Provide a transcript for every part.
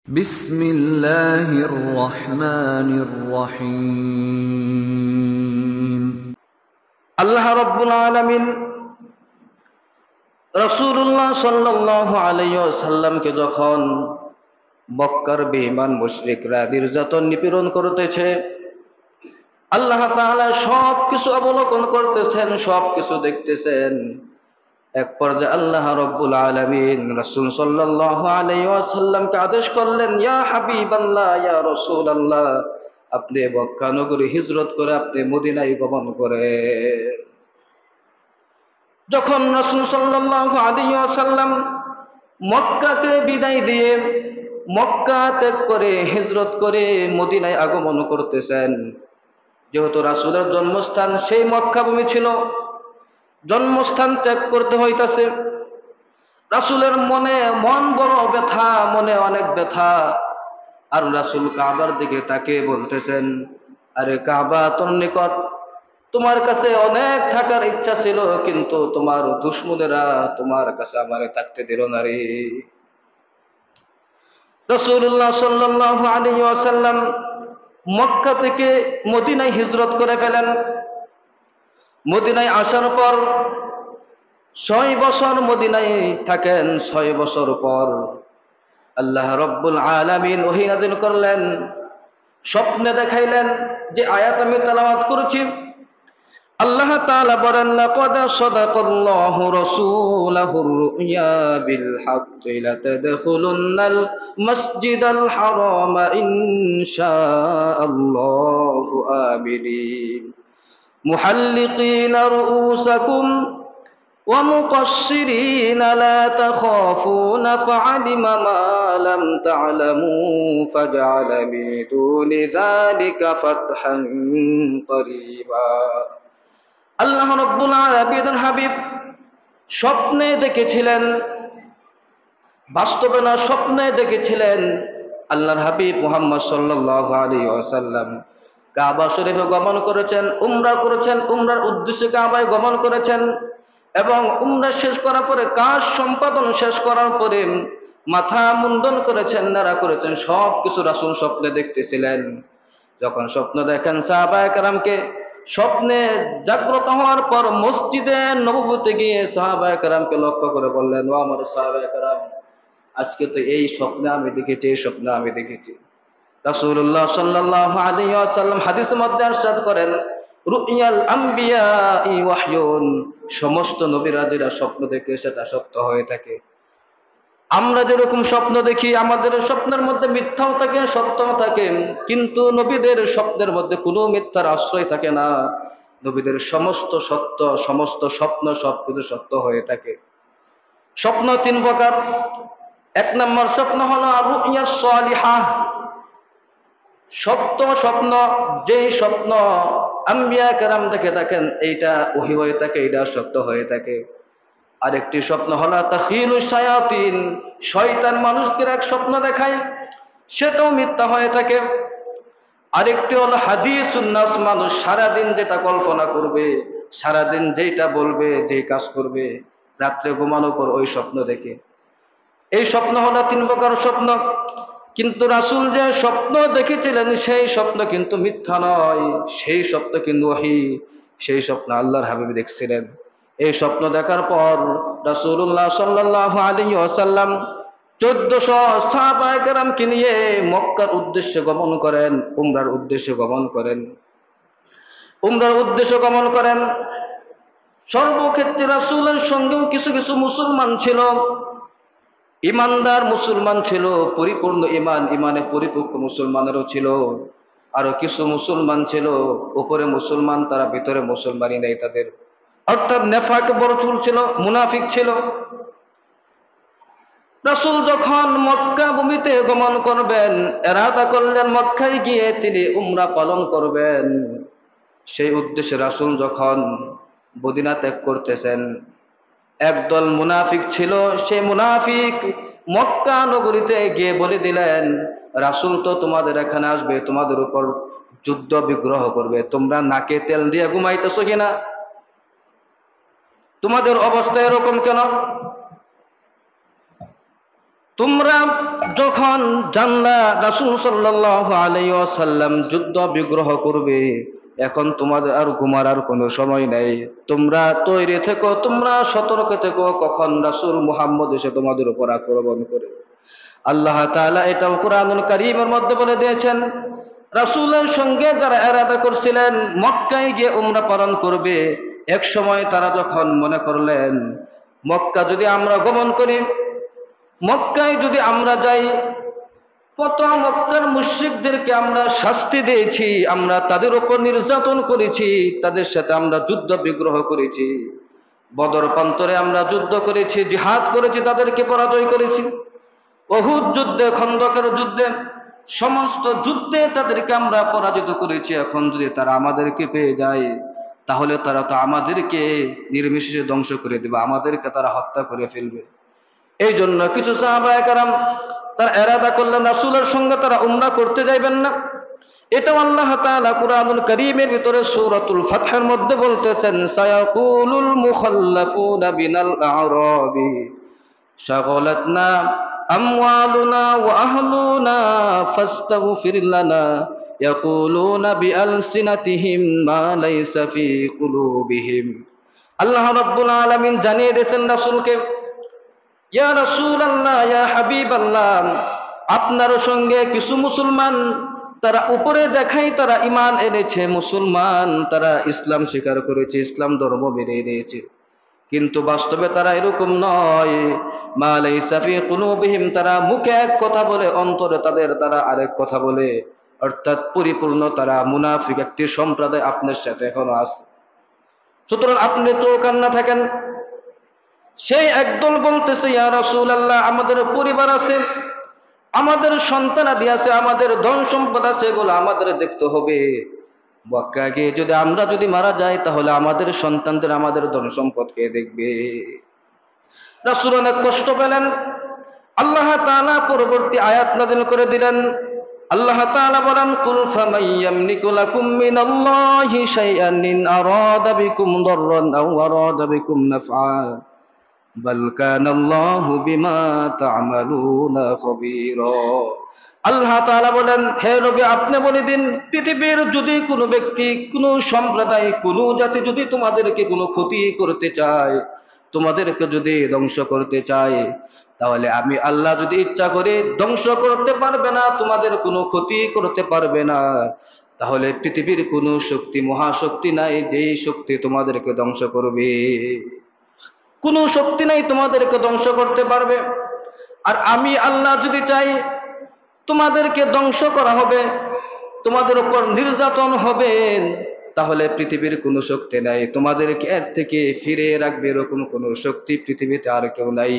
বিসমিল্লাহির রহমানির রহিম। আল্লাহ রাব্বুল আলামিন রাসূলুল্লাহ সাল্লাল্লাহু আলাইহি ওয়াসাল্লামকে যখন মক্কার বেঈমান মুশরিকরা নির্যাতন নিপীড়ন করতেছে, আল্লাহ তাআলা সবকিছু অবলোকন করতেছেন, সবকিছু দেখতেছেন। এক পর্যায়ে আল্লাহ রাব্বুল আলামিন রাসূল সাল্লাল্লাহু আলাইহি ওয়াসাল্লামকে আদেশ করলেন, ইয়া হাবিবাল্লাহ, ইয়া রাসূলুল্লাহ, আপনি মক্কা নগরী হিজরত করে আপনি মদিনায় গমন করেন। যখন রাসূল সাল্লাল্লাহু আলাইহি ওয়াসাল্লাম মক্কাকে বিদায় দিয়ে মক্কা ত্যাগ করে হিজরত করে মদিনায় আগমন করতেছেন, যেহেতু রাসূলের জন্মস্থান সেই মক্কা ভূমি ছিল, জন্মস্থান ত্যাগ করতে হইতাছে। রাসূলের মন বড় ব্যথা, মনে অনেক ব্যথা। আর রাসূল কাবার দিকে তাকিয়ে বলতেছেন, আরে কাবা তোর নিকট, তোমার কাছে অনেক থাকার ইচ্ছা ছিল, কিন্তু তোমার দুশমনেরা তোমার কাছে আমারে থাকতে দিল না রে। রাসূলুল্লাহ সাল্লাল্লাহু আলাইহি ওয়াসাল্লাম মক্কা থেকে মদিনায় হিজরত করে ফেলেন। মদিনায় আসার পর 6 বছর মদিনায় থাকেন। 6 বছর পর আল্লাহ রাব্বুল আলামিন ওহী নাযিল করলেন, স্বপ্নে দেখাইলেন। যে আয়াত আমি তেলাওয়াত করেছি, আল্লাহ তাআলা বলেন, লাকাদ সাদাকাল্লাহু রাসূলাহুর রু'য়া বিল হাক্কি লাতাদখুলুন্নাল মাসজিদাল হারামা ইনশাআল্লাহু আমিনিন মুহাল্লিকিনা রুউসাকুম ওয়া মুকাশশিরিনা লা তাখাফুনা ফা'আলিমা মা লাম তা'লামু ফাজআলা মিন দুনি যালিকা ফাতহান করিবা। আল্লাহ রাব্বুল আলামিনের হাবিব স্বপ্নে দেখেছিলেন, বাস্তবে না, স্বপ্নে দেখেছিলেন আল্লাহর হাবিব মুহাম্মদ সাল্লাল্লাহু আলাইহি ওয়াসাল্লাম কাবা শরীফে গমন করেছেন, উমরা করেছেন, উমরার উদ্দেশ্যে কাবায় গমন করেছেন এবং উমরা শেষ করার পরে কাজ সম্পাদন শেষ করার পরে মাথা মুন্ডন করেছেন, নাড়া করেছেন, সব কিছু রাসূল স্বপ্নে দেখতেছিলেন। যখন স্বপ্ন দেখেন সাহাবায়ে কেরামকে, স্বপ্নে জাগ্রত হওয়ার পর মসজিদে নববীতে গিয়ে সাহাবায়ে কেরামকে লক্ষ্য করে বললেন, ও আমার সাহাবায়ে কেরাম, আজকে তো এই স্বপ্নে আমি দেখেছি, এই স্বপ্নে আমি দেখেছি। রাসূলুল্লাহ সাল্লাল্লাহু আলাইহি ওয়াসাল্লাম হাদিসের মধ্যে ইরশাদ করেন, রু'য়াল আমবিয়াই ওয়াহয়ুন, সমস্ত নবীরা যেটা স্বপ্ন দেখে সেটা সত্য হয়ে থাকে। আমরা যেরকম স্বপ্ন দেখি, আমাদের স্বপ্নের মধ্যে মিথ্যাও থাকে, সত্যও থাকে, কিন্তু নবীদের স্বপ্নের মধ্যে কোনো মিথ্যার আশ্রয় থাকে না। নবীদের সমস্ত সত্য, সমস্ত স্বপ্ন সবকিছু সত্য হয়ে থাকে। স্বপ্ন 3 প্রকার। 1 নম্বর স্বপ্ন হলো রু'য়া সালিহাহ, সত্য স্বপ্ন, যেই স্বপ্ন আম্বিয়া কেরাম দেখে থাকেন এইটা ওহী হয়ে থাকে, এটা সত্য হয়ে থাকে। আরেকটি স্বপ্ন হলো তাখিলুশ শায়াতিন, শয়তান মানুষকে এক স্বপ্ন দেখায়, সেটাও মিথ্যা হয়ে থাকে। আরেকটি হলো হাদিসুন নাস, মানুষ সারাদিন যেটা কল্পনা করবে, সারাদিন যেটা বলবে, যেই কাজ করবে, রাত্রে ঘুমানোর পর ওই স্বপ্ন দেখে। এই স্বপ্ন হলো 3 প্রকার স্বপ্ন। কিন্তু রাসূল যে স্বপ্ন দেখেছিলেন সেই স্বপ্ন কিন্তু মিথ্যা নয়, সেই স্বপ্ন কিন্তু ওহী, সেই স্বপ্ন আল্লাহর হাবিব দেখছিলেন। এই স্বপ্ন দেখার পর রাসূলুল্লাহ সাল্লাল্লাহু আলাইহি ওয়াসাল্লাম 1400 সাহাবায়ে কেরামকে নিয়ে মক্কার উদ্দেশ্যে গমন করেন, উমরার উদ্দেশ্যে গমন করেন। উমরার উদ্দেশ্যে গমন করেন। সর্বক্ষেত্রে রাসূলের সঙ্গেও কিছু কিছু মুসলমান ছিল, ইমানদার মুসলমান ছিল, পরিপূর্ণ ইমানে পরিপক্ক মুসলমানেরও ছিল। আরো কিছু মুসলমান ছিল উপরে মুসলমান, তারা ভিতরে মুসলমানই নেই তাদের, অর্থাৎ নেফাক বড় চুল ছিল, মুনাফিক ছিল। রাসূল যখন মক্কা ভূমিতে গমন করবেন, ইরাদা করলেন মক্কায় গিয়ে তিনি উমরা পালন করবেন। সেই উদ্দেশ্যে রাসূল যখন মদিনা ত্যাগ করতেছেন, একদল মুনাফিক ছিল, সেই মুনাফিক মক্কা নগরীতে গিয়ে বলে দিলেন, রাসূল তো তোমাদের এখানে আসবে, তোমাদের উপর যুদ্ধ বিগ্রহ করবে, তোমরা নাকে তেল দিয়ে ঘুমাইতেছো কিনা, তোমাদের অবস্থা এরকম কেন? তোমরা যখন জানলা রাসূল সাল্লাল্লাহু আলাইহি ওয়াসাল্লাম যুদ্ধ বিগ্রহ করবে, এখন তোমাদের আর ঘুমার আর কোনো সময় নাই। তোমরা তৈরি থেকো, তোমরা সতর্ক থেকো, কখন রাসূল মুহাম্মদ এসে তোমাদের উপর আক্রমণ করে। আল্লাহ তাআলা এটাও কুরআনুল কারীমের মধ্যে বলে দিয়েছেন, রাসূলের সঙ্গে যারা ইরাদা করছিলেন মক্কায় গিয়ে উমরা পালন করবে, এক সময় তারা যখন মনে করলেন মক্কা যদি আমরা গমন করি, মক্কায় যদি আমরা যাই, কত মক্কার মুশরিকদেরকে আমরা শাস্তি দিয়েছি, আমরা তাদের উপর নির্যাতন করেছি, তাদের সাথে আমরা যুদ্ধ বিগ্রহ করেছি, বদর প্রান্তরে আমরা যুদ্ধ করেছি, জিহাদ করেছি, তাদেরকে পরাজয় করেছি, উহুদ যুদ্ধে, খন্দকের যুদ্ধে, সমস্ত যুদ্ধে তাদেরকে আমরা পরাজিত করেছি। এখন যদি তারা আমাদেরকে পেয়ে যায়, তাহলে তারা তো আমাদেরকে নির্বিশেষে ধ্বংস করে দেবে, আমাদেরকে তারা হত্যা করে ফেলবে। এই জন্য কিছু সাহাবায়ে কেরাম তারা ইরাদা করলেন রাসূলের সঙ্গে তারা উমরা করতে যাইবেন না। এটাও আল্লাহ তাআলা কুরআনুল কারীমের ভিতরে সূরাতুল ফাতহের মধ্যে বলতেছেন, সায়াকুলুল মুখাল্লাফুনা বিনাল আ'রাবি শাগালাতনা আমওয়ালুনা ওয়া আহলুনা ফাস্তাগফির লানা ইয়াকুলুনা বিআলসিনাতিহিম মা লাইসা ফি কুলুবিহিম। আল্লাহ রাব্বুল আলামিন জানিয়ে দিয়েছেন রাসূলকে, ইয়া রাসূলুল্লাহ, ইয়া হাবিবাল্লাহ, আপনার সঙ্গে কিছু মুসলমান তারা উপরে দেখাই তারা ঈমান এনেছে, মুসলমান, তারা ইসলাম স্বীকার করেছে, ইসলাম ধর্ম মেনে নিয়েছে, কিন্তু বাস্তবে তারা এরকম নয়। মা লাইসা ফি কুলুবিহিম, তারা মুখে এক কথা বলে অন্তরে তারা আরেক কথা বলে, অর্থাৎ পরিপূর্ণ তারা মুনাফিক একটি সম্প্রদায় আপনার সাথে এখনো আছে। সুতরাং আপনি তো কান্না থাকেন। সেই একদল বলতেছে, ইয়া রাসূলুল্লাহ, আমাদের পরিবার আছে, আমাদের সন্তানাদি আছে, আমাদের ধন সম্পদ আছে, এগুলো আমাদের দেখতে হবে। মক্কা গিয়ে যদি আমরা মারা যাই, তাহলে আমাদের সন্তানদের, আমাদের ধন সম্পদ কে দেখবে? রাসূল অনেক কষ্ট পেলেন। আল্লাহ তাআলা পরবর্তী আয়াত নাযিল করে দিলেন। আল্লাহ তাআলা বলেন, কুল ফামান ইয়ামলিকু লাকুম মিনাল্লাহি শাইআন ইন আরাদা বিকুম দাররান আও আরাদা বিকুম নাফআ বাল কানাল্লাহু বিমা তা'মালুনা খাবীরা। আল্লাহ তাআলা বলেন, হে নবী, আপনি বলে দিন, পৃথিবীর যদি কোনো ব্যক্তি, কোনো সম্প্রদায়, কোনো জাতি যদি তোমাদেরকে কোনো ক্ষতি করতে চায়, তোমাদেরকে যদি ধ্বংস করতে চায়, তাহলে আমি আল্লাহ যদি ইচ্ছা করে ধ্বংস করতে পারবে না, তোমাদের কোনো ক্ষতি করতে পারবে না। তাহলে পৃথিবীর কোনো শক্তি, মহাশক্তি নাই যেই শক্তি তোমাদেরকে ধ্বংস করবে। কোনো শক্তি নাই তোমাদেরকে ধ্বংস করতে পারবে। আর আমি আল্লাহ যদি চাই, তোমাদেরকে ধ্বংস করা হবে, তোমাদের উপর নির্যাতন হবে, তাহলে পৃথিবীর কোনো শক্তি নাই তোমাদেরকে এর থেকে ফিরে রাখবে, এরকম কোনো শক্তি পৃথিবীতে আর কেউ নাই।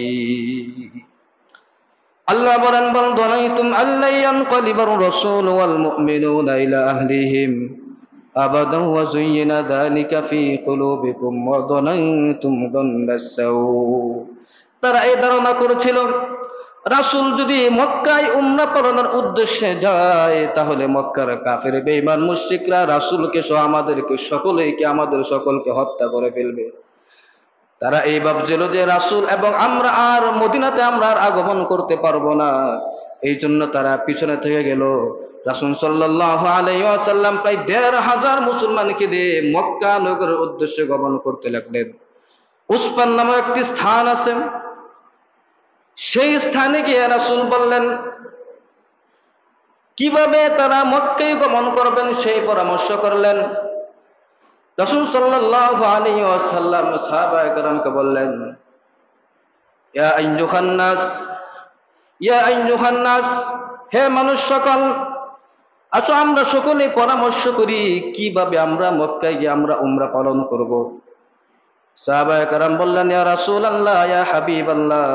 আল্লাহ বলেন, বল দুনাইতুম আল্লায়ান কলিবার রাসূল ওয়াল মুমিনুনা ইলা আহলিহিম আবাদান ওয়া যুয়িনা যালিকা ফি কুলুবিকুম ওয়া দুনাইতুম দুন্নাসাউ। তারা এই ধারণা করেছিল, রাসূল যদি মক্কায় উমরা পালনের উদ্দেশ্যে যায়, তাহলে মক্কার কাফের বেঈমান মুশরিকরা রাসূলকে সহ আমাদেরকে সকলেইকে, আমাদের সকলকে হত্যা করে ফেলবে। তারা এই ভাবছিল যে রাসূল এবং আমরা আর মদিনাতে আমরা আর আগমন করতে পারবো না। এই জন্য তারা পিছনে থেকে গেল। রাসূল সাল্লাল্লাহু আলাইহি ওয়াসাল্লাম প্রায় ১৫০০ মুসলমানকে দিয়ে মক্কা নগরের উদ্দেশ্যে গমন করতে লাগলেন। উসফান নামে একটি স্থান আছে, সেই স্থানে গিয়ে রাসূল বললেন, কিভাবে তারা মক্কায় গমন করবেন সেই পরামর্শ করলেন। রাসূল সাল্লাল্লাহু আলাইহি ওয়াসাল্লাম সাহাবায়ে কেরামকে বললেন, ইয়া আইয়ুহান নাস, ইয়া আইয়ুহান নাস, হে মানুষ সকল, আসো আমরা সকলে পরামর্শ করি কিভাবে আমরা মক্কায় গিয়ে আমরা উমরা পালন করব। সাহাবায়ে কেরাম বললেন, ইয়া রাসূলুল্লাহ, ইয়া হাবিবাল্লাহ,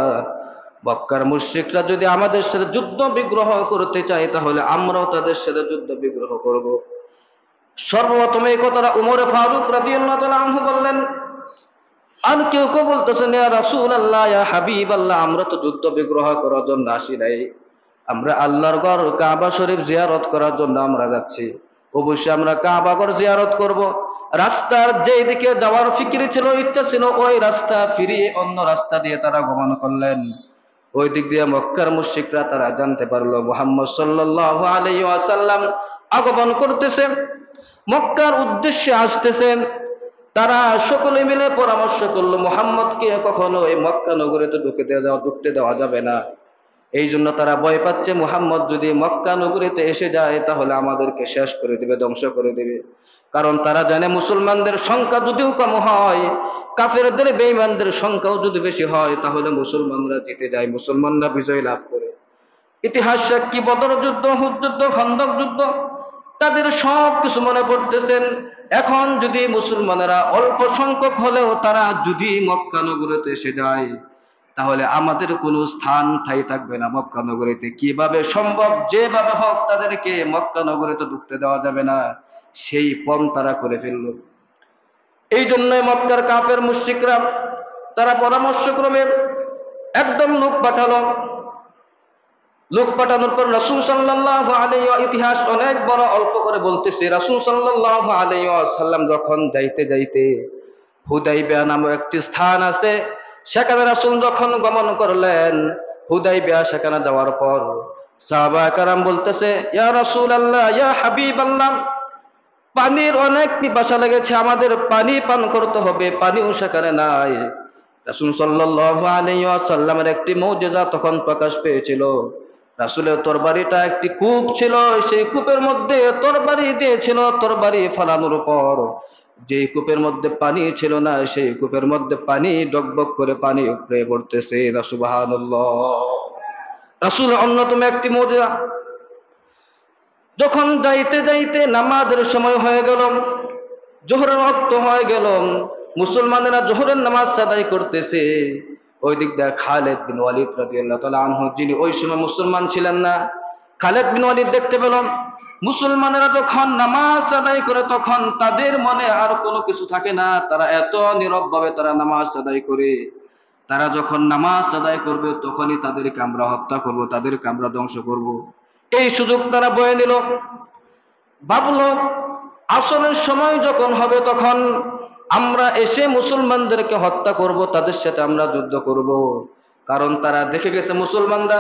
মক্কার মুশরিকরা যদি আমাদের সাথে যুদ্ধ বিগ্রহ করতে চায়, তাহলে আমরাও তাদের সাথে যুদ্ধ বিগ্রহ করব। সর্বপ্রথম এই কথাটা উমর ফারুক রাদিয়াল্লাহু তাআলা আনহু বললেন। আর কেউ কেউ বলতেছেন, ইয়া রাসূলুল্লাহ, ইয়া হাবিবাল্লাহ, আমরা তো যুদ্ধ বিগ্রহ করার জন্য আসি নাই, আমরা আল্লাহর ঘর কাবা শরীফ জিয়ারত করার জন্য আমরা যাচ্ছি। অবশ্যই আমরা কাবা ঘর জিয়ারত করব। রাস্তার যেই দিকে যাওয়ার ফিকির ছিল, ইচ্ছা ছিল, ওই রাস্তা ফিরিয়ে অন্য রাস্তা দিয়ে তারা গমন করলেন। ওই দিক দিয়ে মক্কার মুশরিকরা তারা জানতে পারলো মুহাম্মদ সাল্লাল্লাহু আলাইহি ওয়াসাল্লাম আগমন করতেছেন, মক্কার উদ্দেশ্যে আসতেছেন। তারা সকলে মিলে পরামর্শ করলো মুহাম্মদকে কখনো এই মক্কা নগরীতে ঢুকতে দেওয়া যাবে না। এই জন্য তারা ভয় পাচ্ছে মুহাম্মদ যদি মক্কা নগরীতে এসে যায় তাহলে আমাদেরকে শেষ করে দিবে, ধ্বংস করে দিবে। কারণ তারা জানে মুসলমানদের সংখ্যা যদিও কম হয়, কাফেরদের বেঈমানদের সংখ্যাও যদি বেশি হয় তাহলে মুসলমানরা জিতে যায়, মুসলমানরা বিজয় লাভ করে। ইতিহাস সাক্ষী বদর যুদ্ধ, উহুদ যুদ্ধ, খন্দক যুদ্ধ, তাদের সব কিছু মনে পড়তেছেন। এখন যদি মুসলমানেরা অল্প সংখ্যক হলেও তারা যদি মক্কা নগরীতে এসে যায় তাহলে আমাদের কোনো স্থান ঠাঁই থাকবে না মক্কা নগরীতে। কিভাবে সম্ভব? যেভাবে হোক তাদেরকে মক্কা নগরীতে ঢুকতে দেওয়া যাবে না, সেই পণ তারা করে ফেলল। এই জন্যই মক্কার কাফের মুশরিকরা তারা পরামর্শক্রমে একদম লোক পাঠালো। লোক পাঠানোর পর রাসূল সাল্লাল্লাহু আলাইহি ওয়া ইতিহাস অনেক বড়, অল্প করে বলতেছে। রাসূল সাল্লাল্লাহু আলাইহি ওয়াসাল্লাম যখন যাইতে যাইতে হুদাইবিয়া নামক একটি স্থান আছে, সেখানে রাসূল যখন গমন করলেন, হুদাইবিয়া সেখানে যাওয়ার পর সাহাবায়ে কেরাম বলতেছে, ইয়া রাসূলুল্লাহ, ইয়া হাবিবাল্লাহ, পানির অনেক পিপাসা লেগেছে, আমাদের পানি পান করতে হবে, পানিও সেখানে নাই। রাসূল সাল্লাল্লাহু আলাইহি ওয়াসাল্লামের একটি মুজিজা তখন প্রকাশ পেয়েছিল। রাসূলের তরবারিটা একটি কূপ ছিল, সেই কূপের মধ্যে তরবারি দিয়েছিল, তরবারি ফালানোর পর যে কূপের মধ্যে পানি ছিল না সেই কূপের মধ্যে পানি ডগবগ করে পানি উপড়ে পড়তেছে। সুবহানাল্লাহ। রাসূল অন্যতম একটি মুজিজা। যখন যাইতে যাইতে নামাজের সময় হয়ে গেল, জোহরের ওয়াক্ত হয়ে গেল, মুসলমানেরা জোহরের নামাজ আদায় করতেছে। ওই দিক দিয়ে খালিদ বিন ওয়ালিদ রাদিয়াল্লাহু তাআলা আনহু, যিনি ওই সময় মুসলমান ছিলেন না, খালিদ বিন ওয়ালিদ দেখতে পেল মুসলমানেরা যখন নামাজ আদায় করে তখন তাদের মনে আর কোনো কিছু থাকে না, তারা এত নীরবভাবে তারা নামাজ আদায় করে। তারা যখন নামাজ আদায় করবে তখনই তাদেরকে আমরা হত্যা করব, তাদেরকে আমরা ধ্বংস করব। এই সুযোগ তারা বয়ে নিল। ভাবল আসরের সময় যখন হবে তখন আমরা এসে মুসলমানদেরকে হত্যা করব, তাদের সাথে আমরা যুদ্ধ করব। কারণ তারা দেখে গেছে মুসলমানরা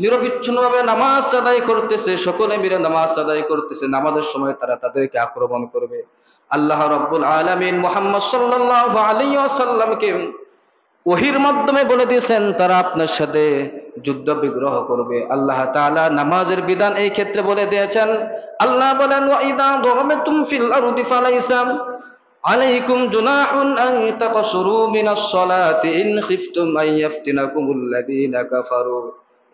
নিরবিচ্ছিন্নভাবে নামাজ আদায় করতেছে, সকলে মিলে নামাজ আদায় করতেছে, নামাজের সময় তারা তাদেরকে আক্রমণ করবে। আল্লাহ রাব্বুল আলামিন মুহাম্মদ সাল্লাল্লাহু আলাইহি ওয়াসাল্লামকে ওহীর মাধ্যমে বলে দিয়েছেন তারা আপনার সাথে যুদ্ধ বিগ্রহ করবে। আল্লাহ তাআলা নামাজের বিধান এই ক্ষেত্রে বলে দিয়েছেন। আল্লাহ বলেন, ওয়া ইযা দারাবাতুম ফিল আরদি ফালাইসা আলাইকুম জুনাহুন আন তাকসুরু মিনাস সালাতি ইন খিফতুম আন ইয়াফতিনাকুমুল্লাযীনা কাফারু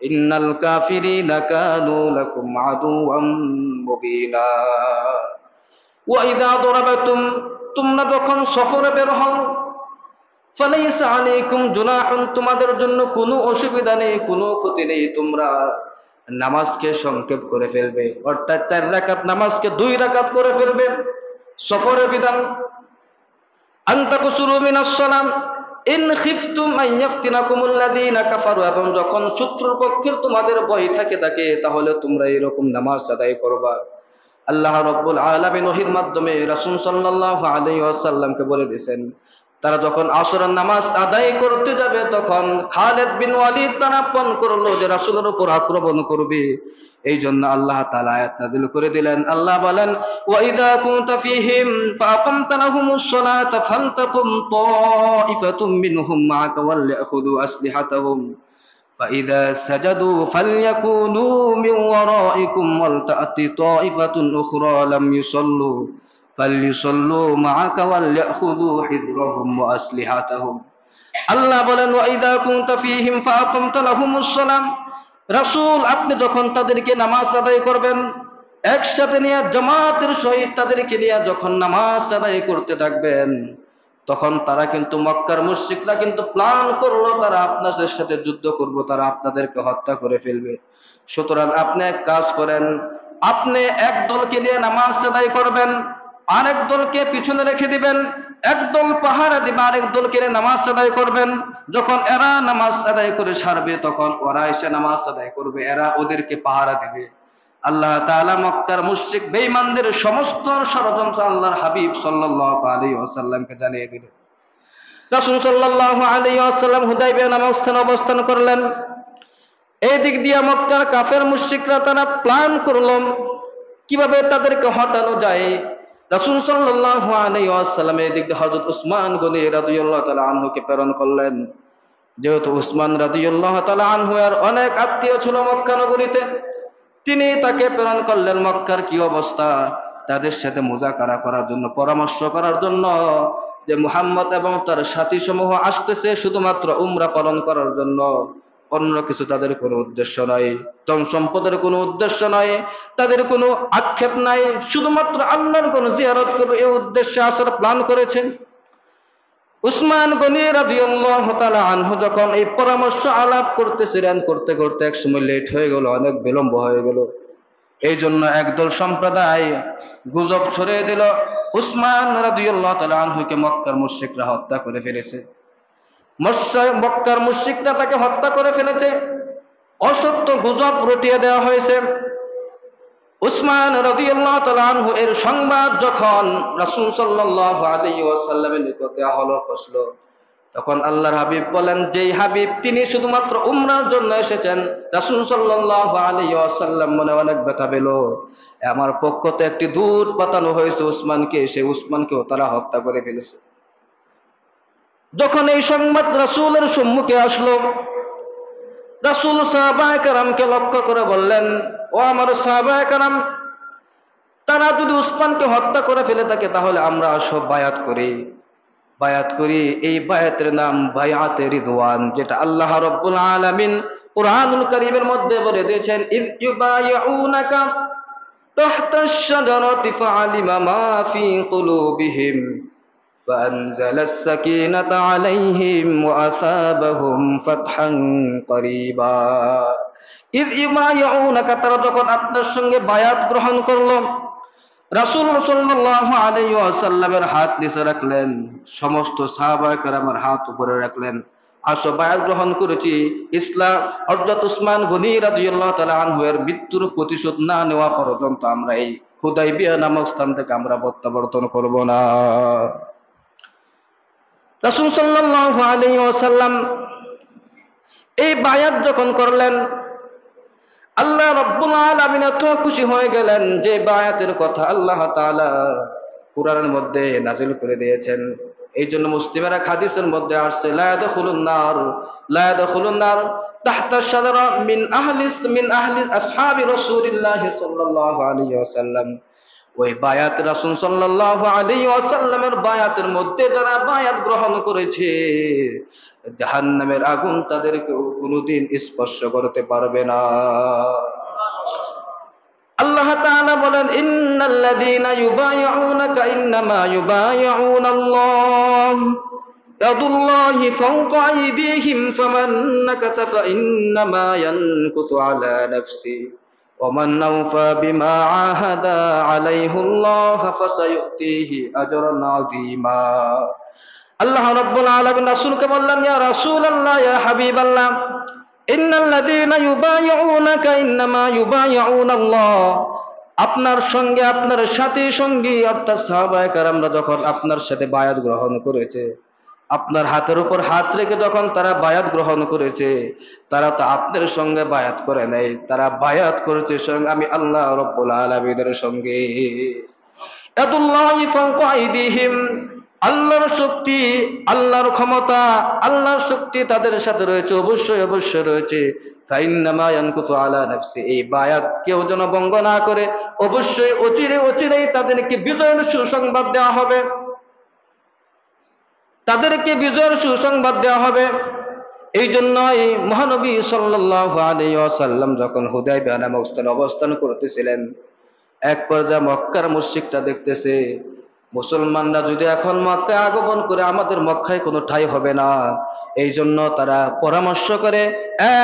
ইন্নাল কাফিরিনা কানু লাকুম আদুওয়াম মুবিনা। ওয়া ইযা দারাবাতুম, তোমরা যখন সফরে বের হও, ফালাইসা আলাইকুম জুনাহুন, তোমাদের জন্য কোনো অসুবিধা নেই, কোনো ক্ষতি নেই, তোমরা নামাজকে সংক্ষেপ করে ফেলবে, অর্থাৎ 4 রাকাত নামাজকে 2 রাকাত করে ফেলবে। সফরের বিধান। আন তাকসুরু মিনাস সালাম ইন খিফতুম আন ইয়াফতিনাকুমুল্লাযীনা কাফারু, এবং যখন শত্রুর পক্ষের তোমাদের ভয় থাকে তাহলে তোমরা এরকম নামাজ আদায় করবা। আল্লাহ রাব্বুল আলামিন ওহীর মাধ্যমে রাসূল সাল্লাল্লাহু আলাইহি ওয়াসাল্লামকে বলে দিয়েছেন। তারা যখন আসরের নামাজ আদায় করতে যাবে তখন খালিদ বিন ওয়ালিদ তারা পণ করলো যে রাসূলের উপর আক্রমণ করবে। এই জন্য আল্লাহ তাআলা আয়াত নাযিল করে দিলেন। আল্লাহ বলেন, ওয়া ইযা কুনতা ফীহিম ফাআকামতা লাহুমুস সালাতা ফালতাকুম তাইফাতুম মিনহুম মা'াকা ওয়ালয়াখুযু আসলিহাতাহুম ফাইযা সাজাদু ফালইয়াকুনু মিন ওয়ারাইকুম ওয়ালতা'তি তাইফাতুন উখরা লাম ইউসাল্লু ফালইউসাল্লু মা'াকা ওয়ালয়াখুযু হিযরাহুম ওয়া আসলিহাতাহুম। আল্লাহ বলেন, ওয়া ইযা কুনতা ফীহিম ফাআকামতা লাহুমুস সালাম, রাসূল আপনি যখন তাদেরকে নামাজ আদায় করবেন, একসাথে নিয়ে জামাতের সহিত তাদেরকে নিয়ে যখন নামাজ আদায় করতে থাকবেন, তখন তারা কিন্তু মক্কার মুশরিকরা কিন্তু প্ল্যান করলো তারা আপনাদের সাথে যুদ্ধ করব, তারা আপনাদেরকে হত্যা করে ফেলবে। সুতরাং আপনি এক কাজ করেন, আপনি এক দলকে নিয়ে নামাজ আদায় করবেন, আরেক দলকে পিছনে রেখে দিবেন, একদল পাহারা দিবে, আরেক দলকে নিয়ে নামাজ আদায় করবেন। যখন এরা নামাজ আদায় করে সারবে তখন ওরা এসে নামাজ আদায় করবে, এরা ওদেরকে পাহারা দিবে। আল্লাহ তাআলা মক্কার মুশরিক বেঈমানদের সমস্ত ষড়যন্ত্র আল্লাহর হাবিব সাল্লাল্লাহু আলাইহি ওয়াসাল্লামকে জানিয়ে দিলেন। রাসূল সাল্লাল্লাহু আলাইহি ওয়াসাল্লাম হুদায়বিয়া নামক স্থানে অবস্থান করলেন। এই দিক দিয়ে মক্কার কাফের মুশরিকরা তারা প্ল্যান করলো কিভাবে তাদেরকে হটানো যায়। রাসূল সাল্লাল্লাহু আলাইহি ওয়াসাল্লাম এই দিক দিয়ে হযরত উসমান গনি রাদিয়াল্লাহু তাআলা আনহুকে প্রেরণ করলেন। যেহেতু উসমান রাদিয়াল্লাহু তাআলা আনহু এর অনেক আত্মীয় ছিল মক্কা নগরীতে, তিনি তাকে প্রেরণ করলেন মক্কার কি অবস্থা তাদের সাথে মুযাকারা করার জন্য, পরামর্শ করার জন্য, যে মুহাম্মদ এবং তার সাথী সমূহ আসতেছে শুধুমাত্র উমরা পালন করার জন্য, অন্য কিছু তাদের কোনো উদ্দেশ্য নাই, ধন সম্পদের কোনো উদ্দেশ্য নাই, তাদের কোনো আক্ষেপ নাই, শুধুমাত্র আল্লাহর কোন জিয়ারত করবে এই উদ্দেশ্যে আসার প্ল্যান করেছেন। উসমান গনি রাদিয়াল্লাহু তাআলা আনহু যখন এই পরামর্শ আলাপ করতেছিলেন, করতে করতে এক সময় লেট হয়ে গেল, অনেক বিলম্ব হয়ে গেল। এই জন্য একদল সম্প্রদায় গুজব ছড়িয়ে দিল উসমান রাদিয়াল্লাহু তাআলা আনহুকে মক্কার মুশরিকরা হত্যা করে ফেলেছে, মক্কার মুশরিকরা তাকে হত্যা করে ফেলেছে। অসত্য গুজব রটিয়ে দেওয়া হয়েছে। উসমান রাদিয়াল্লাহু তাআলা আনহু এর সংবাদ যখন রাসূল সাল্লাল্লাহু আলাইহি ওয়াসাল্লামের নিকটে পৌঁছলো, তখন আল্লাহর হাবিব বলেন, যেই হাবিব তিনি শুধুমাত্র উমরার জন্য এসেছেন, রাসূল সাল্লাল্লাহু আলাইহি ওয়াসাল্লাম মনে অনেক ব্যথা পেল, আমার পক্ষ থেকে একটি দূত পাঠানো হয়েছে উসমানকে, সেই উসমানকেও তারা হত্যা করে ফেলেছে। যখন এই সংবাদ রাসূলের সম্মুখে আসলো, রাসূল সাহাবায়ে কেরামকে লক্ষ্য করে বললেন, ও আমার সাহাবায়ে কেরাম, তারা যদি উসমানকে হত্যা করে ফেলে থাকে তাহলে আমরা সব বায়াত করি। এই বায়াতের নাম বায়াতে রিদওয়ান, যেটা আল্লাহ রাব্বুল আলামিন কুরআনুল কারীমের মধ্যে বলে দিয়েছেন, ইয ইউবাইউনাকা তাহতাশ শাজারাতি ফাআলিমা মা ফি কুলুবিহিম ফাআনজালাস সাকিনাতা আলাইহিম ওয়া আসাবাহুম ফাতহান করিবা। ইয ইউবাইউনাকা, তারা যখন আপনার সঙ্গে বায়াত গ্রহণ করলো, রাসূল সাল্লাল্লাহু আলাইহি ওয়াসাল্লামের হাত নিচে রাখলেন, সমস্ত সাহাবায়ে কেরামের হাত উপরে রাখলেন, আসো বায়াত গ্রহণ করেছি, ইসলাম হযরত উসমান গনি রাদিয়াল্লাহু তাআলা আনহু এর মৃত্যুর প্রতিশোধ না নেওয়া পর্যন্ত আমরা এই হুদাইবিয়া নামক স্থান থেকে আমরা প্রত্যাবর্তন করব না। রাসূল সাল্লাল্লাহু আলাইহি ওয়াসাল্লাম এই বায়াত যখন করলেন, আল্লাহ রাব্বুল আলামিন এত খুশি হয়ে গেলেন যে বায়াতের কথা আল্লাহ তাআলা কুরআনের মধ্যে নাযিল করে দিয়েছেন। এই জন্য মুসলিমেরা হাদিসের মধ্যে আসছে, লা ইয়াদখুলুন নার তাহতা শাজারা মিন আহলি আসহাবি রাসূলিল্লাহি সাল্লাল্লাহু আলাইহি ওয়াসাল্লাম। ওই বায়াত রাসূল সাল্লাল্লাহু আলাইহি ওয়াসাল্লামের বায়াতের মধ্যে যারা বায়াত গ্রহণ করেছে, জাহান্নামের আগুন তাদেরকে কোনোদিন স্পর্শ করতে পারবে না। আল্লাহ তাআলা বলেন, ইন্নাল্লাযীনা ইউবাইউনাকা ইন্নামা ইউবাইউনাল্লাহ ইয়াদুল্লাহি ফাওকা আইদিহিম ফামান নাকাসা ফাইন্নামা ইয়ানকুসু আলা নাফসি ওয়া মান আওফা বিমা আহাদা আলাইহুল্লাহ ফাসায়ুতিহি আজরান আযীমা। আল্লাহ রাব্বুল আলামিন রাসূলকে বললেন, ইয়া রাসূলুল্লাহ, ইয়া হাবিবাল্লাহ, ইন্নাল্লাযীনা ইউবাইউনাকা ইন্নামা ইউবাইউনাল্লাহ, আপনার সঙ্গে আপনার সাথী সঙ্গী অর্থাৎ সাহাবায়ে কেরামরা যখন আপনার সাথে বায়াত গ্রহণ করেছে, আপনার হাতের উপর হাত রেখে যখন তারা বায়াত গ্রহণ করেছে, তারা তো আপনার সঙ্গে বায়াত করে নাই, তারা বায়াত করেছে স্বয়ং আমি আল্লাহ রাব্বুল আলামিনের সঙ্গে। ইয়াদুল্লাহি ফাওকা আইদিহিম, আল্লাহর শক্তি, আল্লাহর ক্ষমতা, আল্লাহর শক্তি তাদের সাথে রয়েছে, অবশ্যই রয়েছে। ফাইন্নামা ইয়ানকুসু আলা নাফসি, এই বায়াত কেউ যেন ভঙ্গ না করে, অবশ্যই অচিরেই তাদেরকে বিজয়ের সুসংবাদ দেওয়া হবে, এই জন্যই মহানবী সাল্লাল্লাহু আলাইহি ওয়াসাল্লাম যখন হুদায়বিয়া নামক স্থানে অবস্থান করতেছিলেন, এক পর্যায়ে মক্কার মুশরিকরা দেখতেছে মুসলমানরা যদি এখন মক্কায় আগমন করে আমাদের মক্কায় কোনো ঠাঁই হবে না। এই জন্য তারা পরামর্শ করে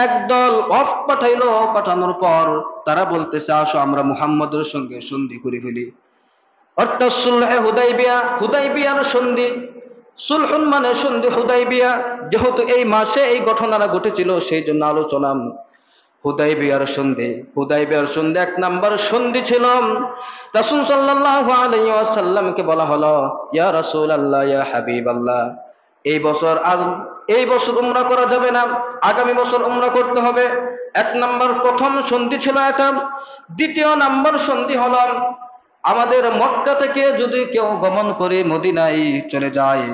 একদল পাঠানোর পর তারা বলতেছে, আসো আমরা মুহাম্মদের সঙ্গে সন্ধি করে ফেলি, অর্থাৎ সুলহে হুদাইবিয়ার সন্ধি। সুলহুন মানে সন্ধি, হুদাইবিয়া যেহেতু এই মাসে এই ঘটনাটা ঘটেছিল সেই জন্য আলোচনা। হুদাইবিয়ার সন্ধি এক নাম্বার সন্ধি ছিল। রাসূল সাল্লাল্লাহু আলাইহি ওয়াসাল্লামকে বলা হলো, ইয়া রাসূলুল্লাহ, ইয়া হাবিবাল্লাহ, এই বছর এই বছর উমরা করা যাবে না, আগামী বছর উমরা করতে হবে। এক নম্বর প্রথম সন্ধি ছিল এটা। দ্বিতীয় নম্বর সন্ধি হলো, আমাদের মক্কা থেকে যদি কেউ গমন করে মদিনায় চলে যায়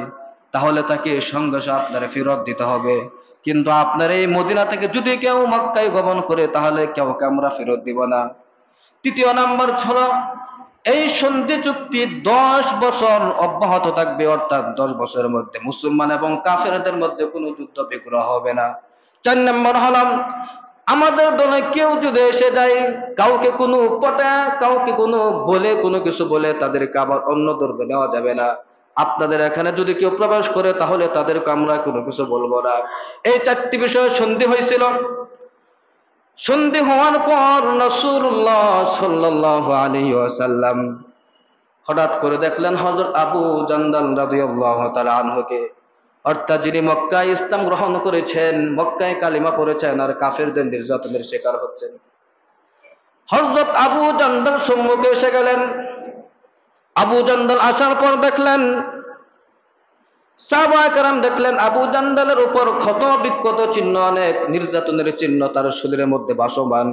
তাহলে তাকে সঙ্গে সাথে আপনার ফেরত দিতে হবে। কিন্তু আপনার এই মদিনা থেকে যদি কেউ মক্কায় গমন করে তাহলে কেউকে আমরা ফেরত দিব না। তৃতীয় নাম্বার হলো, এই সন্ধি চুক্তি 10 বছর অব্যাহত থাকবে, অর্থাৎ 10 বছরের মধ্যে মুসলমান এবং কাফেরদের মধ্যে কোনো যুদ্ধ বিগ্রহ হবে না। 4 নম্বর হলাম, আমাদের দলে কেউ যদি এসে যায়, কাউকে কোনো পটা কাউকে কোনো বলে কোনো কিছু বলে তাদেরকে আবার অন্য ধর্মে নেওয়া যাবে না। আপনাদের এখানে যদি কেউ প্রবেশ করে তাহলে তাদেরকে আমরা কোনো কিছু বলবো না। এই 4টি বিষয়ে সন্ধি হয়েছিল। সন্ধি হওয়ার পর রাসূলুল্লাহ সাল্লাল্লাহু আলাইহি ওয়াসাল্লাম হঠাৎ করে দেখলেন হযরত আবু জান্দাল রাদিয়াল্লাহু তাআলা আনহুকে, অর্থাৎ যিনি মক্কায় ইসলাম গ্রহণ করেছেন, মক্কায় কালিমা পড়েছেন আর কাফেরদের নির্যাতনের শিকার হচ্ছেন। হযরত আবু জান্দাল সম্মুখে এসে গেলেন। আবু জান্দাল আসার পর দেখলেন, সাহাবায়ে কেরাম দেখলেন আবু জান্দালের উপর ক্ষত বিক্ষত চিহ্ন, অনেক নির্যাতনের চিহ্ন তার শরীরের মধ্যে ভাসমান।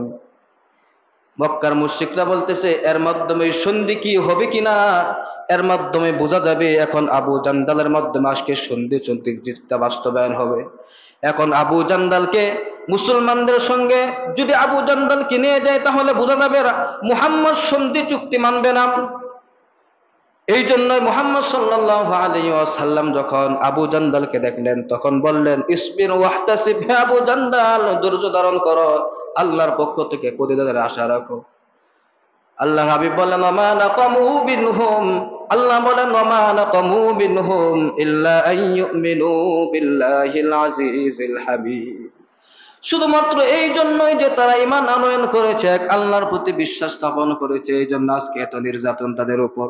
মক্কার মুশরিকরা বলতেছে, এর মাধ্যমে সন্ধি কি হবে কিনা, এর মাধ্যমে বোঝা যাবে এখন আবু জান্দালের মাধ্যমে আজকে সন্ধি চুক্তিটা বাস্তবায়ন হবে। এখন আবু জান্দালকে মুসলমানদের সঙ্গে যদি আবু জান্দালকে নিয়ে যায় তাহলে বোঝা যাবে মুহাম্মদ সন্ধি চুক্তি মানবে না। এই জন্যই মুহাম্মদ সাল্লাল্লাহু আলাইহি ওয়াসাল্লাম যখন আবু জান্দালকে দেখলেন তখন বললেন, ইসবির ওয়াহতাসিব, হে আবু জান্দাল ধৈর্য ধারণ করো, আল্লাহর পক্ষ থেকে প্রতিদানের আশা রাখো। আল্লাহ হাবিব বলেন, ওমা নাকামু বিনহুম, আল্লাহ বলেন ওমা নাকামু বিনহুম ইল্লা আন ইউমিনু বিল্লাহিল আজিজিল হাবিব। শুধুমাত্র এই জন্যই যে তারা ঈমান আনয়ন করেছে, এক আল্লাহর প্রতি বিশ্বাস স্থাপন করেছে, এই জন্য আজকে এত নির্যাতন তাদের উপর।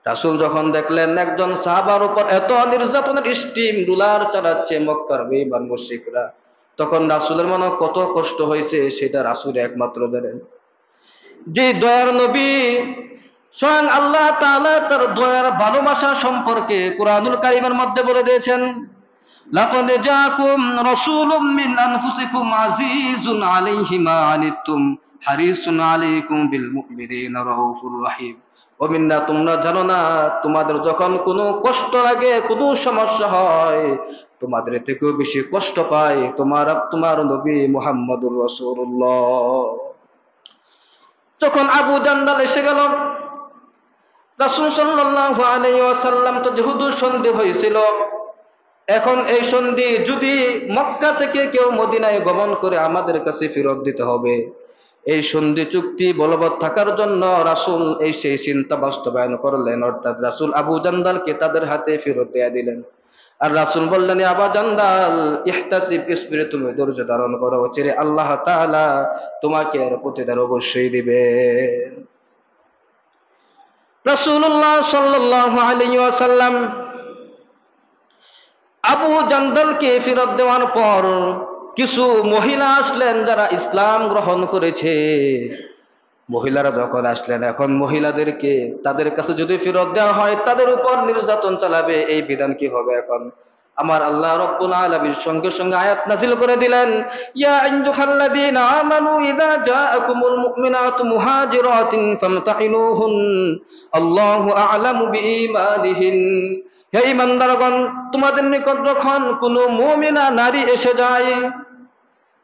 রাসূল যখন দেখলেন একজন সাহাবার উপর এত নির্যাতনের স্টিম রুলার চালাচ্ছে মক্কার বেঈমান মুশরিকরা, তখন রাসূলের মনে কত কষ্ট হয়েছে সেটা রাসূল একমাত্র জানেন। যে দয়ার নবী, স্বয়ং আল্লাহ তাআলা তার দয়ার ভালোবাসা সম্পর্কে কুরআনুল কারীমের মধ্যে বলে দিয়েছেন, লাকাদ জাআকুম রাসূলুম মিন আনফুসিকুম আজিজুন আলাইহি মা আনিতুম হারিসুন আলাইকুম বিল মুমিনিনা রাউফুর রহিম। ও মিন্না, তোমরা জানো না, তোমাদের যখন কোনো কষ্ট লাগে, কোনো সমস্যা হয়, তোমাদের থেকেও বেশি কষ্ট পায় তোমার নবী মুহাম্মদুর রাসূলুল্লাহ। যখন আবু জান্দাল এসে গেল, রাসূল সাল্লাল্লাহু আলাইহি ওয়াসাল্লাম তো যেহেতু সন্ধি হয়েছিল, এখন এই সন্ধি যদি মক্কা থেকে কেউ মদিনায় গমন করে আমাদের কাছে ফেরত দিতে হবে। এই সন্ধি চুক্তি বলবৎ থাকার জন্য রাসূল সেই চিন্তা বাস্তবায়ন করলেন, অর্থাৎ রাসূল আবু জান্দালকে তাদের হাতে ফেরত দিয়ে দিলেন। আর রাসূল বললেন, আবু জান্দাল ইহতাসিব, ইসবির, তুমি ধৈর্য ধারণ করো, চিরে আল্লাহ তাআলা তোমাকে এর প্রতিদান অবশ্যই দিবেন। রাসূলুল্লাহ সাল্লাল্লাহু আলাইহি ওয়াসাল্লাম আবু জান্দালকে ফেরত দেওয়ার পর কিছু মহিলা আসলেন যারা ইসলাম গ্রহণ করেছে। মহিলারা যখন আসলেন, এখন মহিলাদেরকে তাদের কাছে যদি ফেরত দেওয়া হয় তাদের উপর নির্যাতন চালাবে, এই বিধান কি হবে? এখন আমার আল্লাহ রাব্বুল আলামিন সঙ্গে সঙ্গে আয়াত নাযিল করে দিলেন, ইয়া আইয়ুহাল্লাযীনা আমানু ইযা জাআকুমুল মুমিনাতু মুহাজিরাতিন ফামতাহিনুহুন আল্লাহু আ'লামু বিঈমানিহিন। হে ঈমানদারগণ, তোমাদের নিকট যখন কোনো মুমিনা নারী এসে যায়,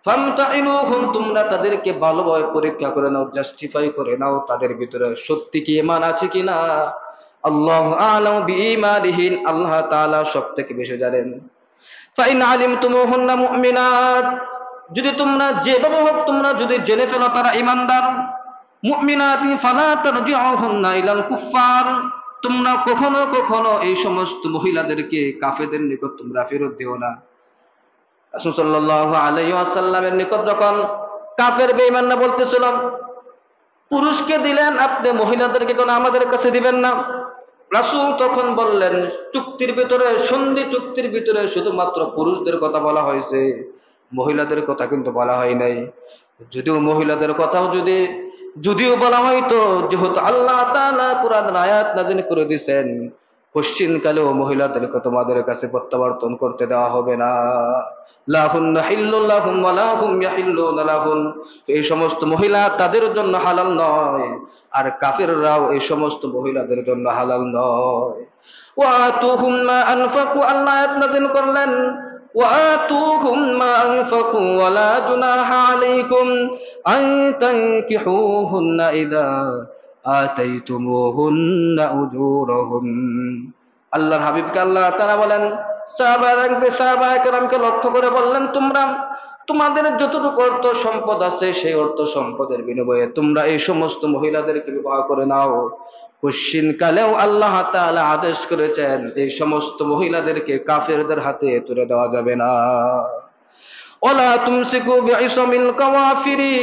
ফামতাহিনুহুম, তোমরা তাদেরকে ভালোভাবে পরীক্ষা করে নাও, জাস্টিফাই করে নাও তাদের ভিতরে সত্যি কি ঈমান আছে কিনা। আল্লাহু আ'লামু বিঈমানিহিন, আল্লাহ তাআলা সবথেকে বেশি জানেন। ফাইন আলিমতুমুহুন্না মুমিনাত, যদি তোমরা যেভাবে হোক তোমরা যদি জেনে ফেলো তারা ঈমানদার, মুমিনাতি ফালা তারজিউহুন্না ইলাল কুফফার, তোমরা কখনো কখনো এই সমস্ত মহিলাদেরকে কাফেরদের নিকট তোমরা ফেরত দিও না। রাসূল সাল্লাল্লাহু আলাইহি ওয়াসাল্লামের নিকট যখন কাফের বেঈমানরা বলতেছিল, পুরুষকে দিলেন আপনি, মহিলাদেরকে কেন আমাদের কাছে দিবেন না? রাসূল তখন বললেন, চুক্তির ভিতরে, সন্ধি চুক্তির ভিতরে শুধুমাত্র পুরুষদের কথা বলা হয়েছে, মহিলাদের কথা কিন্তু বলা হয় নাই। যদিও মহিলাদের কথাও যদিও বলা হয়তো, যেহেতু আল্লাহ তাআলা কুরআনের আয়াত নাযিল করে দিয়েছেন, পশ্চিমকালেও মহিলাদেরকে তোমাদের কাছে প্রত্যাবর্তন করতে দেওয়া হবে না। লা হুন্না হিল্লুল লাহুম ওয়া লা হুম ইয়াহিল্লুনা লাহুন। এই সমস্ত মহিলা তাদের জন্য হালাল নয়, আর কাফিররাও এই সমস্ত মহিলাদের জন্য হালাল নয়। ওয়া আতুহুম মা আনফাকু, আল্লাহ আয়াত নাযিল করলেন, ওয়া আতুহুম মা আনফাকু ওয়া লা জুনাহা আলাইকুম আন তানকিহুহুন্না ইযা আতাইতুমুহুন্না উজুরাহুন। আল্লাহর হাবিবকে আল্লাহ তাআলা বলেন, সাহাবায়ে কেরামকে লক্ষ্য করে বললেন, তোমরা তোমাদের যতটুকু অর্থ সম্পদ আছে সেই অর্থ সম্পদের বিনিময়ে তোমরা এই সমস্ত মহিলাদেরকে বিবাহ করে নাও। পশ্চিমকালেও আল্লাহ তাআলা আদেশ করেছেন এই সমস্ত মহিলাদেরকে কাফেরদের হাতে তুলে দেওয়া যাবে না। ওয়ালা তুমসিকু বিইসামিল কাওয়াফিরি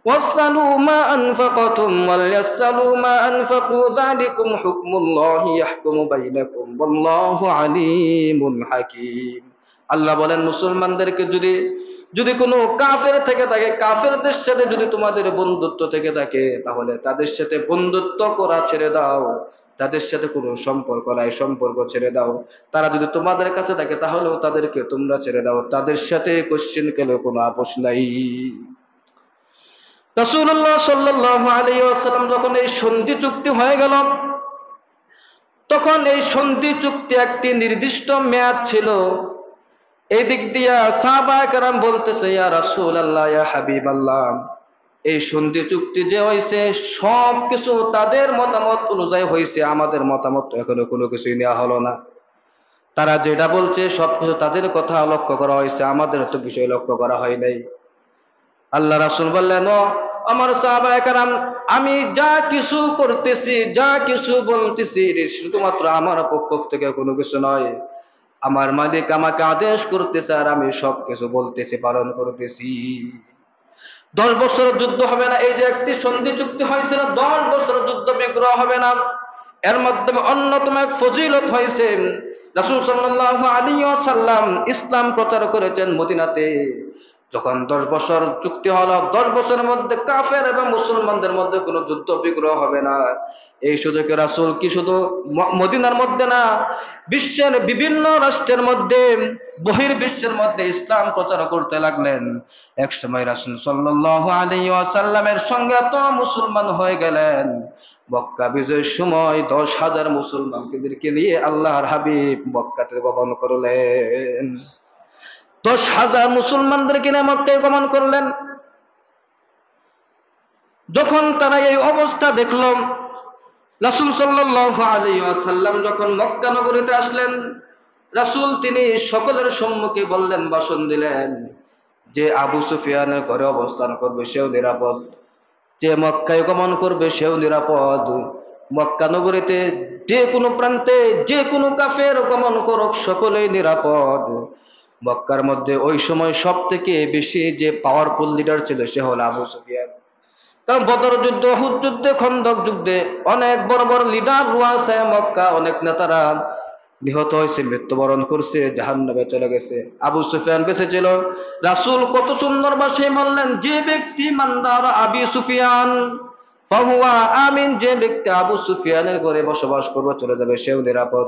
ওয়াসসালু মা আনফাকাতুম ওয়ালয়াসসালু মা আনফাকু যালিকুম হুকমুল্লাহি ইয়াহকুমু বাইনাকুম ওয়াল্লাহু আলীমুন হাকীম। আল্লাহ বলেন, মুসলমানদেরকে যদি যদি কোনো কাফের থেকে থাকে, কাফেরদের সাথে যদি তোমাদের বন্ধুত্ব থেকে থাকে, তাহলে তাদের সাথে বন্ধুত্ব করা ছেড়ে দাও, তাদের সাথে কোনো সম্পর্ক নাই, সম্পর্ক ছেড়ে দাও। তারা যদি তোমাদের কাছে থাকে তাহলেও তাদেরকে তোমরা ছেড়ে দাও, তাদের সাথে কোশ্চিনকালে কোনো আপোষ নাই। রাসূলুল্লাহ সাল্লাল্লাহু আলাইহি ওয়াসাল্লাম যখন এই সন্ধি চুক্তি হয়ে গেল, তখন এই সন্ধি চুক্তি একটি নির্দিষ্ট মেয়াদ ছিল। এই দিক দিয়া সাহাবায়ে কেরাম বলতেছে, ইয়া রাসূলুল্লাহ, ইয়া হাবিবাল্লাহ, এই সন্ধি চুক্তি যে হয়েছে সব কিছু তাদের মতামত অনুযায়ী হয়েছে, আমাদের মতামত এখনো কোনো কিছুই নেওয়া হলো না। তারা যেটা বলছে সবকিছু তাদের কথা লক্ষ্য করা হয়েছে, আমাদের তো বিষয় লক্ষ্য করা হয় নাই। আল্লাহ রাসূল বললেন, ও আমার সাহাবায়ে কেরাম, আমি যা কিছু করতেছি, যা কিছু বলতেছি, শুধুমাত্র আমার পক্ষ থেকে কোনো কিছু নয়। আমার মালিক আমাকে আদেশ করতেছে আর আমি সব কিছু বলতেছি, পালন করতেছি। 10 বছর যুদ্ধ হবে না, এই যে একটি সন্ধি চুক্তি হয়েছিল, 10 বছর যুদ্ধ বিগ্রহ হবে না। এর মাধ্যমে অন্যতম এক ফজিলত হয়েছে, রাসূল সাল্লাল্লাহু আলাইহি ওয়াসাল্লাম ইসলাম প্রচার করেছেন মদিনাতে। যখন 10 বছর চুক্তি হলো, 10 বছরের মধ্যে কাফের এবং মুসলমানদের মধ্যে কোনো যুদ্ধ বিগ্রহ হবে না। এই সুযোগে রাসূল কি শুধু মদিনার মধ্যে না, বিশ্বের বিভিন্ন রাষ্ট্রের মধ্যে, বহির্বিশ্বের মধ্যে ইসলাম প্রচার করতে লাগলেন। এক সময় রাসূল সাল্লাল্লাহু আলাইহি ওয়াসাল্লামের সঙ্গে এত মুসলমান হয়ে গেলেন, মক্কা বিজয়ের সময় 10,000 মুসলমানদেরকে নিয়ে আল্লাহর হাবিব মক্কাতে গমন করলেন। 10,000 মুসলমানদেরকে নিয়ে মক্কায় গমন করলেন। যখন তারা এই অবস্থা দেখল, রাসূল সাল্লাল্লাহু আলাইহি ওয়াসাল্লাম যখন মক্কা নগরীতে আসলেন, রাসূল তিনি সকলের সম্মুখে বললেন, ভাষণ দিলেন, যে আবু সুফিয়ানের ঘরে অবস্থান করবে সেও নিরাপদ, যে মক্কায় গমন করবে সেও নিরাপদ। মক্কা নগরীতে যে কোনো প্রান্তে যে কোনো কাফের গমন করুক, সকলেই নিরাপদ। মক্কার মধ্যে ওই সময় সব থেকে বেশি যে পাওয়ারফুল লিডার ছিল সে হল আবু সুফিয়ান। কারণ বদর যুদ্ধ, উহুদ যুদ্ধে, খন্দক যুদ্ধে অনেক বড় বড় লিডার রয়েছে মক্কা, অনেক নেতারা নিহত হয়েছে, মৃত্যুবরণ করছে, জাহান্নামে চলে গেছে। আবু সুফিয়ান বেঁচে ছিল। রাসূল কত সুন্দর ভাষায় বললেন, যে ব্যক্তি মানদার আবি সুফিয়ান ফাহুয়া আমিন, যে ব্যক্তি আবু সুফিয়ানের ঘরে বসবাস করবে, চলে যাবে, সেও নিরাপদ।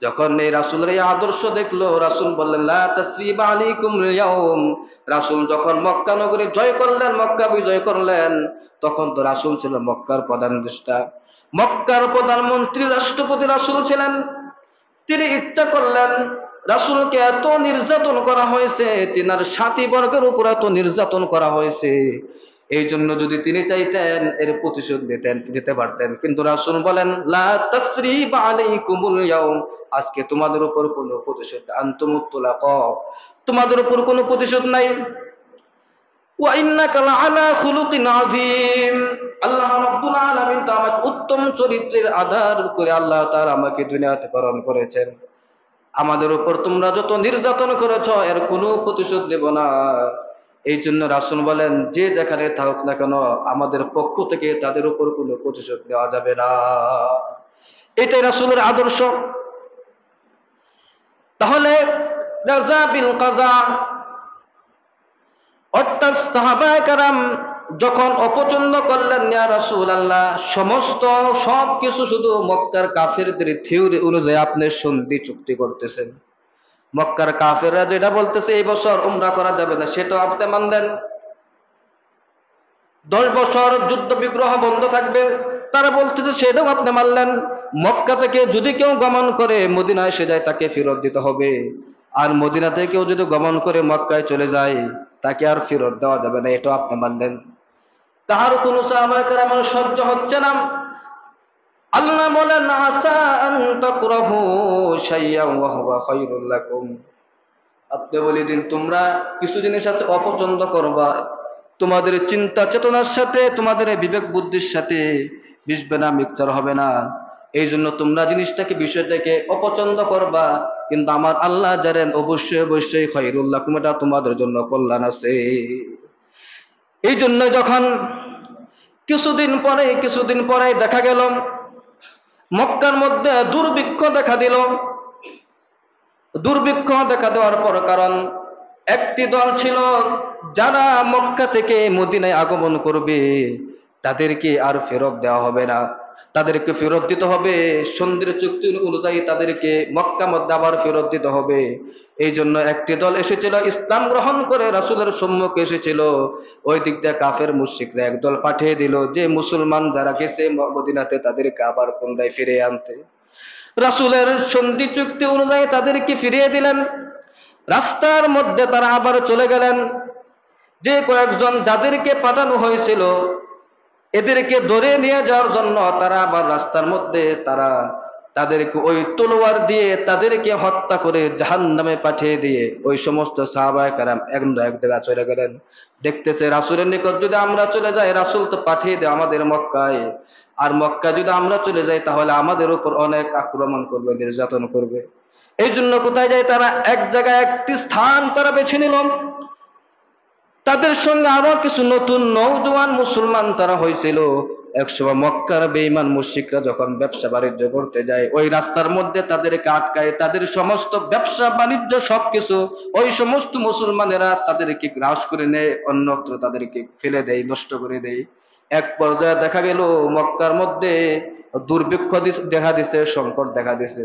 যখন এই রাসূলের এই আদর্শ দেখলো, রাসূল বললেন, লা তাসরিবা আলাইকুমুল ইয়াউম। রাসূল যখন মক্কা নগরী জয় করলেন, মক্কা বিজয় করলেন, তখন তো রাসূল ছিল মক্কার প্রধান দেশটা, মক্কার প্রধানমন্ত্রী, রাষ্ট্রপতি রাসূল ছিলেন। তিনি ইচ্ছা করলেন, রাসূলকে এত নির্যাতন করা হয়েছে, তিনার সাথী বর্গের উপর এত নির্যাতন করা হয়েছে, এই জন্য যদি তিনি চাইতেন এর প্রতিশোধ দিতে পারতেন। কিন্তু রাসূল বলেন, লা তাসরিবা আলাইকুমুল ইয়াউম, আজকে তোমাদের উপর কোনো প্রতিশোধ, আনতুমুত তুলাকা, তোমাদের উপর কোনো প্রতিশোধ নাই। ওয়া ইন্নাকা লাআলা খুলুকিন আযীম, আল্লাহ রাব্বুল আলামিন তো আমাকে উত্তম চরিত্রের আধার করে আল্লাহ তাআলা আমাকে দুনিয়াতে প্রেরণ করেছেন। আমাদের উপর তোমরা যত নির্যাতন করেছো এর কোনো প্রতিশোধ দেব না। এই জন্য রাসূল বলেন, যে যেখানে থাকুক না কেন আমাদের পক্ষ থেকে তাদের উপর কোনো প্রতিশোধ দেওয়া যাবে না। এটাই রাসূলের আদর্শ। তাহলে রাজা বিল কাজা, অর্থাৎ সাহাবায়ে কেরাম যখন অপছন্দ করলেন ইয়া রাসূলুল্লাহ, সমস্ত সব কিছু শুধু মক্কার কাফেরদের থিওরি অনুযায়ী আপনি সন্ধি চুক্তি করতেছেন। মক্কার কাফেররা যেটা বলতেছে এই বছর উমরা করা যাবে না, সেটাও আপনি মানলেন। 10 বছর যুদ্ধ বিগ্রহ বন্ধ থাকবে, তারা বলতেছে সেটাও আপনি মানলেন। মক্কা থেকে যদি কেউ গমন করে মদিনায় এসে যায় তাকে ফেরত দিতে হবে, আর মদিনা থেকে কেউ যদি গমন করে মক্কায় চলে যায় তাকে আর ফেরত দেওয়া যাবে না, এটাও আপনি মানলেন। তাহার কোন সাহাবায়ে কেরাম সহ্য হচ্ছে না। আল্লাহ বলেন আসা আন তাকরাহু শাইয়্যান ওয়া হুয়া খায়রুল লাকুম। আপনি বলে দিন তোমরা কিছু জিনিস আছে অপছন্দ করবা, তোমাদের চিন্তা চেতনার সাথে তোমাদের বিবেক বুদ্ধির সাথে মিশবে না, মিক্সচার হবে না। এই জন্য তোমরা জিনিসটাকে বিষয়টাকে অপছন্দ করবা, কিন্তু আমার আল্লাহ জানেন অবশ্যই অবশ্যই খায়রুল লাকুম, এটা তোমাদের জন্য কল্যাণ আছে। এই জন্য যখন কিছুদিন পরে দেখা গেল মক্কার মধ্যে দুর্ভিক্ষ দেখা দিল। দুর্ভিক্ষ দেখা দেওয়ার পর, কারণ একটি দল ছিল যারা মক্কা থেকে মদিনায় আগমন করবে তাদেরকে আর ফেরত দেওয়া হবে না, তাদেরকে ফেরত দিতে হবে সন্ধির চুক্তি অনুযায়ী, তাদেরকে মক্কা মধ্যে আবার ফেরত দিতে হবে। এই জন্য একটি দল এসেছিল ইসলাম গ্রহণ করে রাসূলের সম্মুখে এসেছিল, ওই দিক দিয়ে কাফের মুশরিকরা একদল পাঠিয়ে দিল যে মুসলমান যারা গেছে মদিনাতে তাদেরকে আবার পুনরায় ফিরিয়ে আনতে। রাসূলের সন্ধি চুক্তি অনুযায়ী তাদেরকে ফিরিয়ে দিলেন। রাস্তার মধ্যে তারা আবার চলে গেলেন। যে কয়েকজন যাদেরকে পাঠানো হয়েছিল এদেরকে ধরে নিয়ে যাওয়ার জন্য তারা আবার রাস্তার মধ্যে তাদেরকে ওই তলোয়ার দিয়ে তাদেরকে হত্যা করে জাহান্নামে পাঠিয়ে দিয়ে ওই সমস্ত সাহাবায়ে কেরাম এক জায়গায় চলে গেলেন। দেখতেছে রাসূলের নিকট যদি আমরা চলে যাই, রাসূল তো পাঠিয়ে দেয় আমাদের মক্কায়, আর মক্কা যদি আমরা চলে যাই তাহলে আমাদের উপর অনেক আক্রমণ করবে, নির্যাতন করবে। এই জন্য কোথায় যায় তারা, এক জায়গায় একটি স্থান তারা বেছে নিল। তাদের সঙ্গে আরো কিছু নতুন নওজোয়ান মুসলমান তারা হয়েছিল। একসময় মক্কার বেঈমান মুশরিকরা যখন ব্যবসা বাণিজ্য করতে যায় ওই রাস্তার মধ্যে তাদেরকে আটকায়, তাদের সমস্ত ব্যবসা বাণিজ্য সবকিছু ওই সমস্ত মুসলমানেরা তাদেরকে গ্রাস করে নেয়, অন্যত্র তাদেরকে ফেলে দেয়, নষ্ট করে দেয়। এক পর্যায়ে দেখা গেল মক্কার মধ্যে দুর্ভিক্ষ দেখা দিছে, সংকট দেখা দিছে।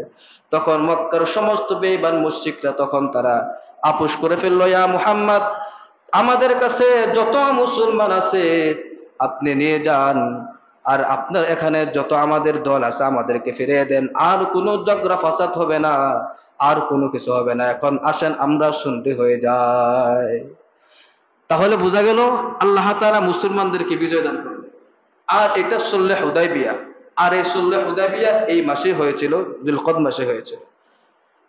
তখন মক্কার সমস্ত বেঈমান মুশরিকরা তখন তারা আপোষ করে ফেললো, ইয়া মুহাম্মদ, আমাদের কাছে যত মুসলমান আছে আপনি নিয়ে যান, আর আপনার এখানে যত আমাদের দল আছে আমাদেরকে ফিরিয়ে দেন, আর কোনো ঝগড়া ফাসাদ হবে না, আর কোনো কিছু হবে না, এখন আসেন আমরা সন্ধি হয়ে যাই। তাহলে বোঝা গেল আল্লাহ তাআলা মুসলমানদেরকে বিজয় দান করবেন। আর এটা সুলহ হুদায়বিয়া, আর এই সুলহ হুদায়বিয়া এই মাসে হয়েছিল, যুলকদ মাসে হয়েছিল।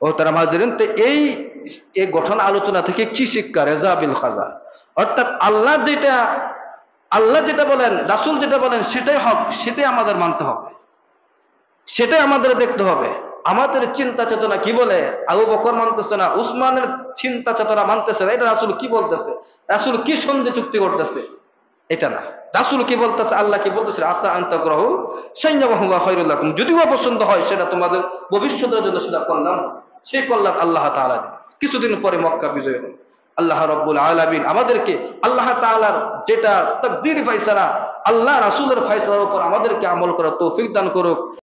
ও তারা হাজিরিন, তো এই গঠন আলোচনা থেকে কি শিক্ষা? রেজা বিল কাজা, অর্থাৎ আল্লাহ যেটা বলেন, রাসূল যেটা বলেন সেটাই হক, সেটাই আমাদের মানতে হবে, সেটাই আমাদের দেখতে হবে। আমাদের চিন্তা চেতনা কি বলে? আবু বকর মানতেছে না, উসমানের চিন্তা চেতনা মানতেছে না, এটা রাসূল কি বলতেছে, রাসূল কি সন্ধি চুক্তি করতেছে, এটা না। রাসূল কি বলতেছে, আল্লাহ কি বলতেছে, আসা আন তাকরাহু শাইয়্যান ওয়া হুয়া খায়রুল লাকুম, যদিও পছন্দ হয় সেটা তোমাদের ভবিষ্যতের জন্য সেটা কল্যাণ, সেই কল্যাণ আল্লাহ তাআলা দেন। কিছুদিন পরে মক্কা বিজয় হল। আল্লাহ রাব্বুল আলামিন আমাদেরকে আল্লাহ তাআলার যেটা তাকদীর ফয়সালা, আল্লাহ রাসূলের ফয়সালার উপর আমাদেরকে আমল করার তৌফিক দান করুক।